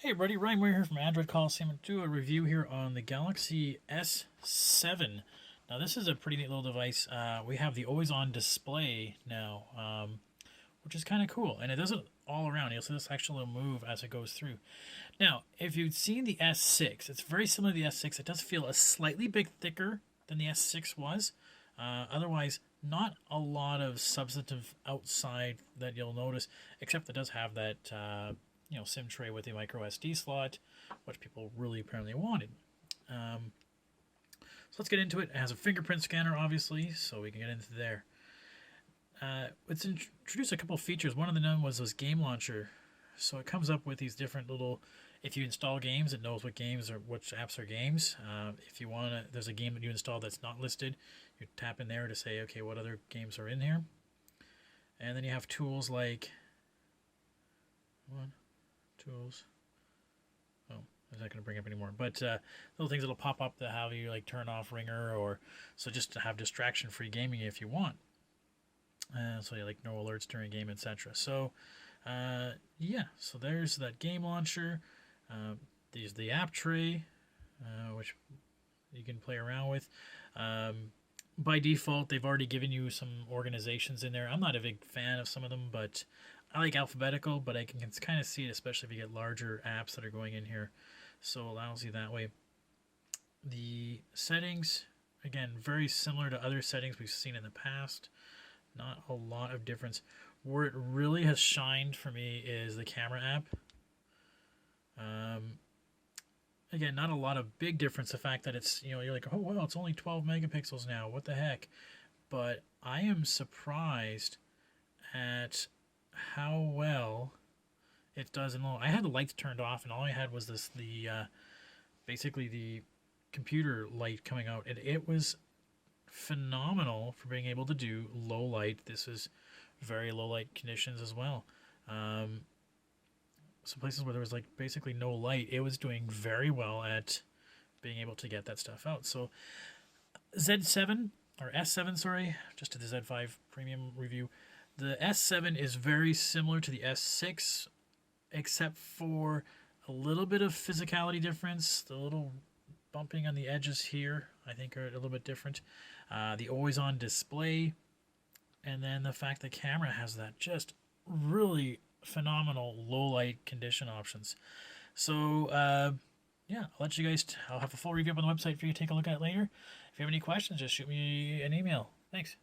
Hey everybody, Ryan Weir here from Android Coliseum to do a review here on the Galaxy S7. Now this is a pretty neat little device. We have the always-on display now, which is kind of cool. And it does it all around. You'll see this actually move as it goes through. Now, if you've seen the S6, it's very similar to the S6. It does feel a slightly bit thicker than the S6 was. Otherwise, not a lot of substantive outside that you'll notice, except it does have that SIM tray with the micro SD slot, which people really apparently wanted. So let's get into it. It has a fingerprint scanner, obviously, so we can get into there. It's introduced a couple of features. One of them was this game launcher. So it comes up with these different little, if you install games, it knows what games or which apps are games. If you want to, there's a game that you install that's not listed, you tap in there to say, okay, what other games are in here. And then you have tools like, tools. Oh, I'm not going to bring up anymore. But little things that'll pop up to have you like turn off Ringer, or so just to have distraction-free gaming if you want. So you like no alerts during game, etc. So yeah, so there's that game launcher. There's the app tray, which you can play around with. By default, they've already given you some organizations in there. I'm not a big fan of some of them, but I like alphabetical, but I can kind of see it, especially if you get larger apps that are going in here. So it allows you that way. The settings, again, very similar to other settings we've seen in the past. Not a lot of difference. Where it really has shined for me is the camera app. Again, not a lot of big difference. The fact that it's, you're like, oh, well, it's only 12 megapixels now. What the heck? But I am surprised at how well it does in low. I had the lights turned off, and all I had was basically the computer light coming out, and it was phenomenal for being able to do low light. This is very low light conditions as well. Some places where there was like basically no light, it was doing very well at being able to get that stuff out. So Z7 or S7, sorry, just to the Z5 premium review. The S7 is very similar to the S6, except for a little bit of physicality difference. The little bumping on the edges here, I think, are a little bit different. The always-on display, and then the fact the camera has that just really phenomenal low-light condition options. So, yeah, I'll let you guys, I'll have a full review up on the website for you to take a look at later. If you have any questions, just shoot me an email. Thanks.